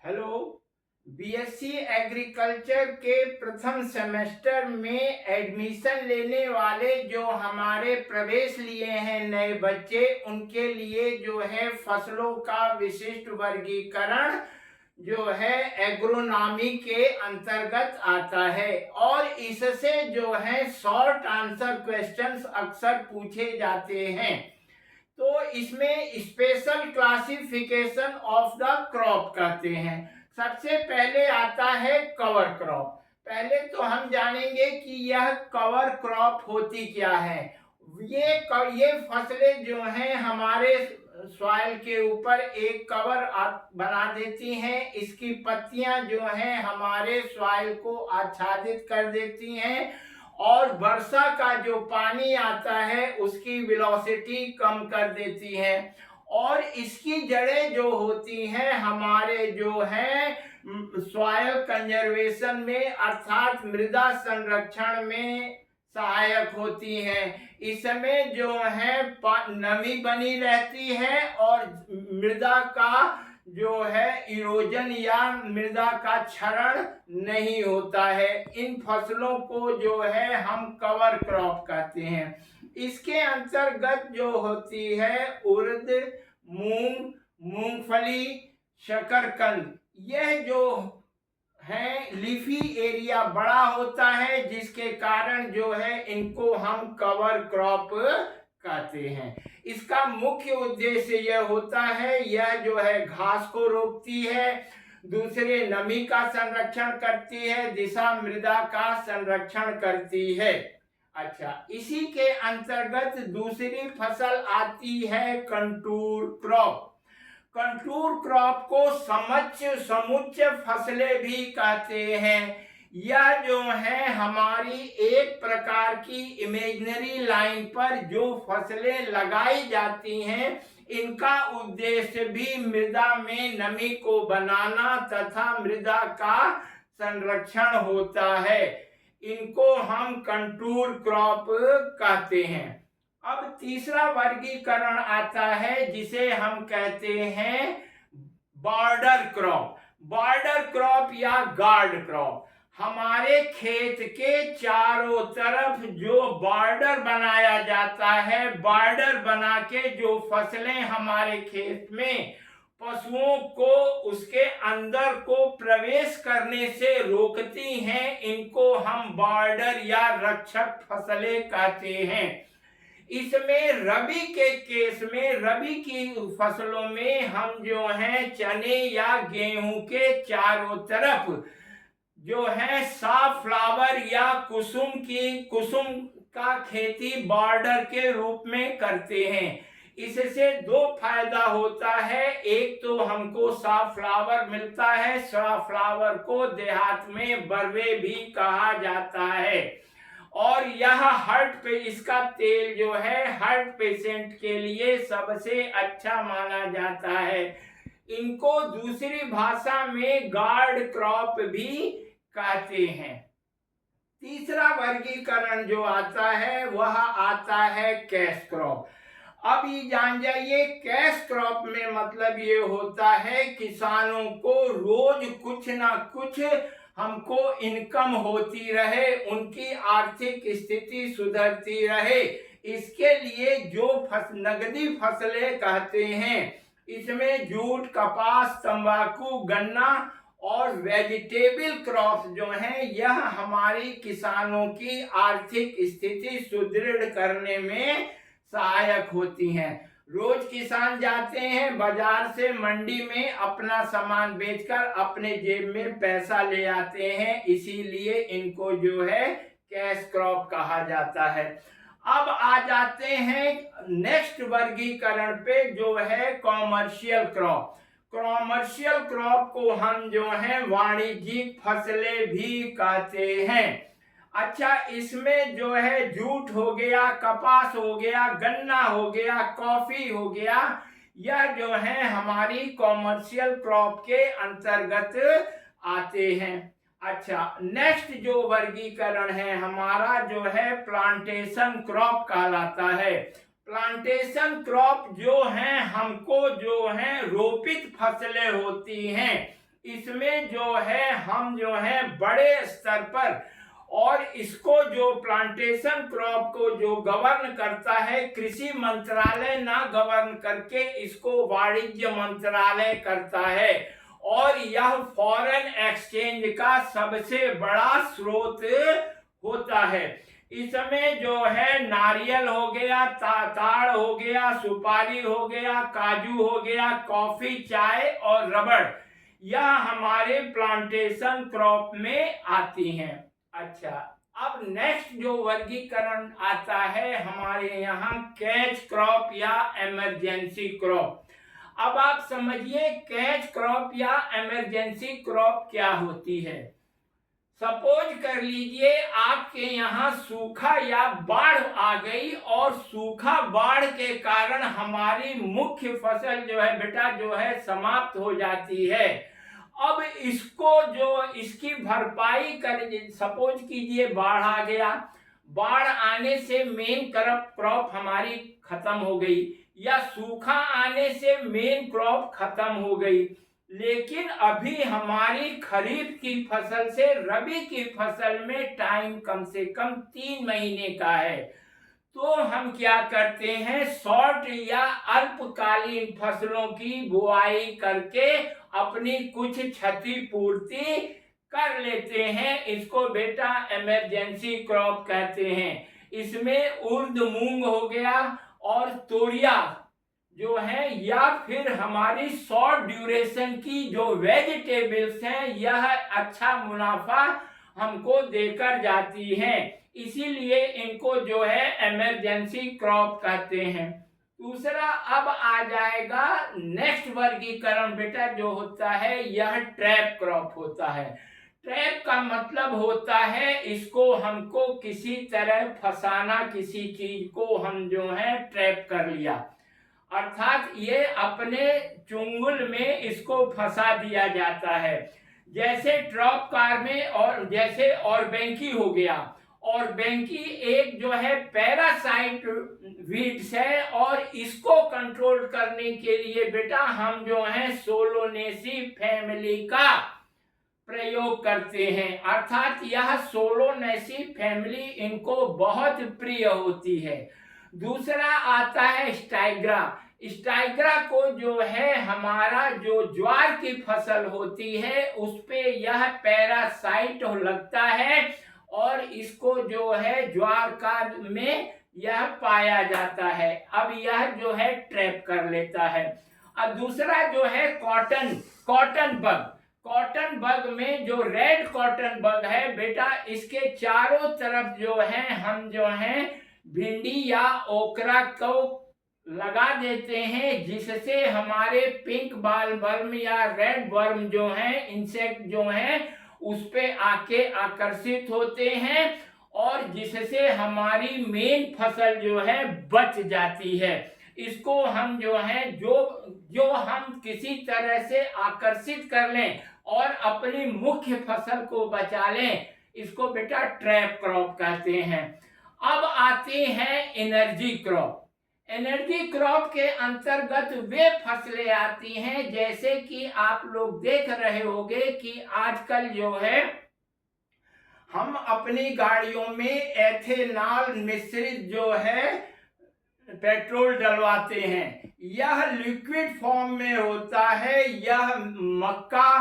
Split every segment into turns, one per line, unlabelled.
Hello. BSc agriculture के प्रथम semester में एडमिशन लेने वाले जो हमारे प्रवेश लिए हैं नए बच्चे, उनके लिए जो है फसलों का विशिष्ट वर्गीकरण जो है एग्रोनॉमी के अंतर्गत आता है और इससे जो है शॉर्ट आंसर क्वेश्चंस अक्सर पूछे जाते हैं। तो इसमें special classification of the crop कहते हैं। सबसे पहले आता है कवर क्रॉप। पहले तो हम जानेंगे कि यह कवर क्रॉप होती क्या है। ये फसलें जो हैं हमारे सॉइल के ऊपर एक कवर बना देती हैं। इसकी पत्तियां जो हैं हमारे सॉइल को आच्छादित कर देती हैं और वर्षा का जो पानी आता है उसकी वेलोसिटी कम कर देती है और इसकी जड़ें जो होती हैं हमारे जो है सॉइल कंजर्वेशन में अर्थात मृदा संरक्षण में सहायक होती हैं। इसमें जो है नमी बनी रहती है और मृदा का जो है इरोजन या मृदा का क्षरण नहीं होता है। इन फसलों को जो है हम कवर क्रॉप कहते हैं। इसके अंतर्गत जो होती है उड़द, मूंग, मूंगफली, शकरकंद, यह जो है लीफी एरिया बड़ा होता है जिसके कारण जो है इनको हम कवर क्रॉप कहते हैं। इसका मुख्य उद्देश्य यह होता है, यह जो है घास को रोकती है, दूसरे नमी का संरक्षण करती है, दिशा मृदा का संरक्षण करती है। अच्छा, इसी के अंतर्गत दूसरी फसल आती है कंटूर क्रॉप। कंटूर क्रॉप को समुच्च फसलें भी कहते हैं। यह जो है हमारी एक प्रकार की इमेजिनरी लाइन पर जो फसलें लगाई जाती हैं, इनका उद्देश्य भी मृदा में नमी को बनाना तथा मृदा का संरक्षण होता है। इनको हम कंटूर क्रॉप कहते हैं। अब तीसरा वर्गीकरण आता है जिसे हम कहते हैं बॉर्डर क्रॉप। बॉर्डर क्रॉप या गार्ड क्रॉप। हमारे खेत के चारों तरफ जो बॉर्डर बनाया जाता है, बॉर्डर बना के जो फसलें हमारे खेत में पशुओं को उसके अंदर को प्रवेश करने से रोकती हैं, इनको हम बॉर्डर या रक्षक फसलें कहते हैं। इसमें रबी के केस में, रबी की फसलों में हम जो है चने या गेहूं के चारों तरफ जो है साफ्लावर या कुसुम का खेती बॉर्डर के रूप में करते हैं। इससे दो फायदा होता है। एक तो हमको साफ्लावर मिलता है, साफ्लावर को देहात में बरवे भी कहा जाता है और यह हार्ट पे, इसका तेल जो है हार्ट पेशेंट के लिए सबसे अच्छा माना जाता है। इनको दूसरी भाषा में गार्ड क्रॉप भी कहते हैं। तीसरा वर्गीकरण जो आता है वह आता है कैश क्रॉप। अब ये जान जाइए, कैश क्रॉप में मतलब ये होता है किसानों को रोज कुछ ना कुछ हमको इनकम होती रहे, उनकी आर्थिक स्थिति सुधरती रहे, इसके लिए जो नगदी फसलें कहते हैं, इसमें जूट, कपास, तंबाकू, गन्ना और वेजिटेबल क्रॉप्स जो हैं यह हमारी किसानों की आर्थिक स्थिति सुदृढ़ करने में सहायक होती हैं। रोज किसान जाते हैं बाजार से मंडी में, अपना सामान बेचकर अपने जेब में पैसा ले आते हैं, इसीलिए इनको जो है कैश क्रॉप कहा जाता है। अब आ जाते हैं नेक्स्ट वर्गीकरण पे जो है कॉमर्शियल क्रॉप। कॉमर्शियल क्रॉप को हम जो है वाणिज्यिक फसलें भी कहते हैं। अच्छा, इसमें जो है जूट हो गया, कपास हो गया, गन्ना हो गया, कॉफी हो गया, यह जो है हमारी कॉमर्शियल क्रॉप के अंतर्गत आते हैं। अच्छा, नेक्स्ट जो वर्गीकरण है हमारा जो है प्लांटेशन क्रॉप कहलाता है। प्लांटेशन क्रॉप जो है हमको जो है रोपित फसलें होती हैं, इसमें जो है हम जो है बड़े स्तर पर, और इसको जो प्लांटेशन क्रॉप को जो गवर्न करता है कृषि मंत्रालय ना गवर्न करके इसको वाणिज्य मंत्रालय करता है, और यह फॉरेन एक्सचेंज का सबसे बड़ा स्रोत होता है। इसमें जो है नारियल हो गया, ताड़ हो गया, सुपारी हो गया, काजू हो गया, कॉफी, चाय और रबड़, यह हमारे प्लांटेशन क्रॉप में आती हैं। अच्छा, अब नेक्स्ट जो वर्गीकरण आता है हमारे यहाँ कैच क्रॉप या इमरजेंसी क्रॉप। अब आप समझिए कैच क्रॉप या इमरजेंसी क्रॉप क्या होती है। सपोज कर लीजिए आपके यहाँ सूखा या बाढ़ आ गई, और सूखा बाढ़ के कारण हमारी मुख्य फसल जो है बेटा जो है समाप्त हो जाती है। अब इसको जो इसकी भरपाई कर, सपोज कीजिए बाढ़ आ गया, बाढ़ आने से मेन क्रॉप हमारी खत्म हो गई, या सूखा आने से मेन क्रॉप खत्म हो गई, लेकिन अभी हमारी खरीफ की फसल से रबी की फसल में टाइम कम से कम 3 महीने का है। तो हम क्या करते हैं, शॉर्ट या अल्पकालीन फसलों की बुआई करके अपनी कुछ क्षतिपूर्ति कर लेते हैं। इसको बेटा इमरजेंसी क्रॉप कहते हैं। इसमें उर्द मूंग हो गया और तोरिया जो है, या फिर हमारी शॉर्ट ड्यूरेशन की जो वेजिटेबल्स हैं, यह अच्छा मुनाफा हमको देकर जाती हैं, इसीलिए इनको जो है इमरजेंसी क्रॉप कहते हैं। दूसरा अब आ जाएगा नेक्स्ट वर्गीकरण बेटा जो होता है, यह ट्रैप क्रॉप होता है। ट्रैप का मतलब होता है इसको हमको किसी तरह फंसाना, किसी चीज को हम जो है ट्रैप कर लिया, अर्थात ये अपने चुंगल में इसको फंसा दिया जाता है। जैसे ट्रॉप कार में, और जैसे ऑर्बेंकी हो गया, ऑर्बेंकी एक जो है पैरासाइट वीड्स है, और इसको कंट्रोल करने के लिए बेटा हम जो है सोलोनेसी फैमिली का प्रयोग करते हैं, अर्थात यह सोलोनेसी फैमिली इनको बहुत प्रिय होती है। दूसरा आता है स्टाइग्रा। स्टाइग्रा को जो है हमारा जो ज्वार की फसल होती है उस पे यह पैरासाइट लगता है, और इसको जो है ज्वार का में यह पाया जाता है। अब यह जो है ट्रैप कर लेता है। और दूसरा जो है कॉटन बग। कॉटन बग में जो रेड कॉटन बग है बेटा, इसके चारों तरफ जो है हम जो है भिंडी या ओकरा को लगा देते हैं, जिससे हमारे पिंक बाल वर्म या रेड वर्म जो है, इंसेक्ट जो है उस पे आके आकर्षित होते हैं, और जिससे हमारी मेन फसल जो है बच जाती है। इसको हम जो है जो हम किसी तरह से आकर्षित कर लें और अपनी मुख्य फसल को बचा लें, इसको बेटा ट्रैप क्रॉप कहते हैं। अब आते हैं एनर्जी क्रॉप। एनर्जी क्रॉप के अंतर्गत वे फसलें आती हैं, जैसे कि आप लोग देख रहे होंगे कि आजकल जो है हम अपनी गाड़ियों में एथेनॉल मिश्रित जो है पेट्रोल डलवाते हैं। यह लिक्विड फॉर्म में होता है। यह मक्का,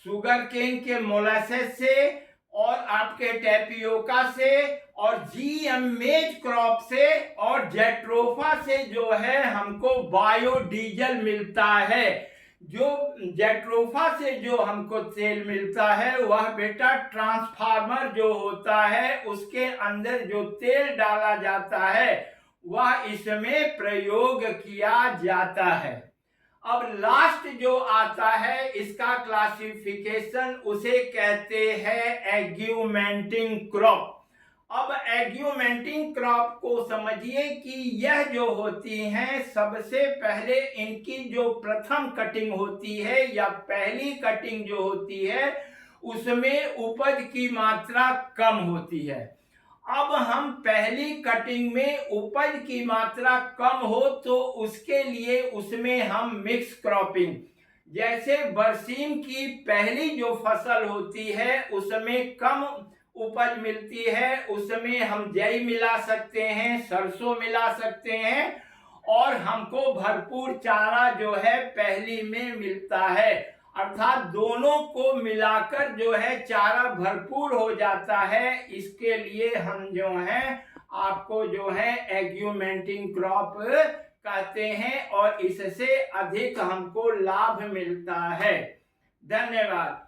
शुगर केन के मोलासेस से, और आपके टेपियोका से, और जीएम मेज क्रॉप से, और जेट्रोफा से जो है हमको बायोडीजल मिलता है। जो जेट्रोफा से जो हमको तेल मिलता है वह बेटा ट्रांसफार्मर जो होता है उसके अंदर जो तेल डाला जाता है वह इसमें प्रयोग किया जाता है। अब लास्ट जो आता है इसका क्लासिफिकेशन उसे कहते हैं एग्यूमेंटिंग क्रॉप। अब एग्यूमेंटिंग क्रॉप को समझिए कि यह जो होती हैं, सबसे पहले इनकी जो प्रथम कटिंग होती है या पहली कटिंग जो होती है उसमें उपज की मात्रा कम होती है। अब हम पहली कटिंग में उपज की मात्रा कम हो तो उसके लिए उसमें हम मिक्स क्रॉपिंग जैसे बरसीम की पहली जो फसल होती है उसमें कम उपज मिलती है, उसमें हम जई मिला सकते हैं, सरसों मिला सकते हैं और हमको भरपूर चारा जो है पहली में मिलता है। अर्थात दोनों को मिलाकर जो है चारा भरपूर हो जाता है। इसके लिए हम जो है आपको जो है एग्यूमेंटिंग क्रॉप कहते हैं और इससे अधिक हमको लाभ मिलता है। धन्यवाद।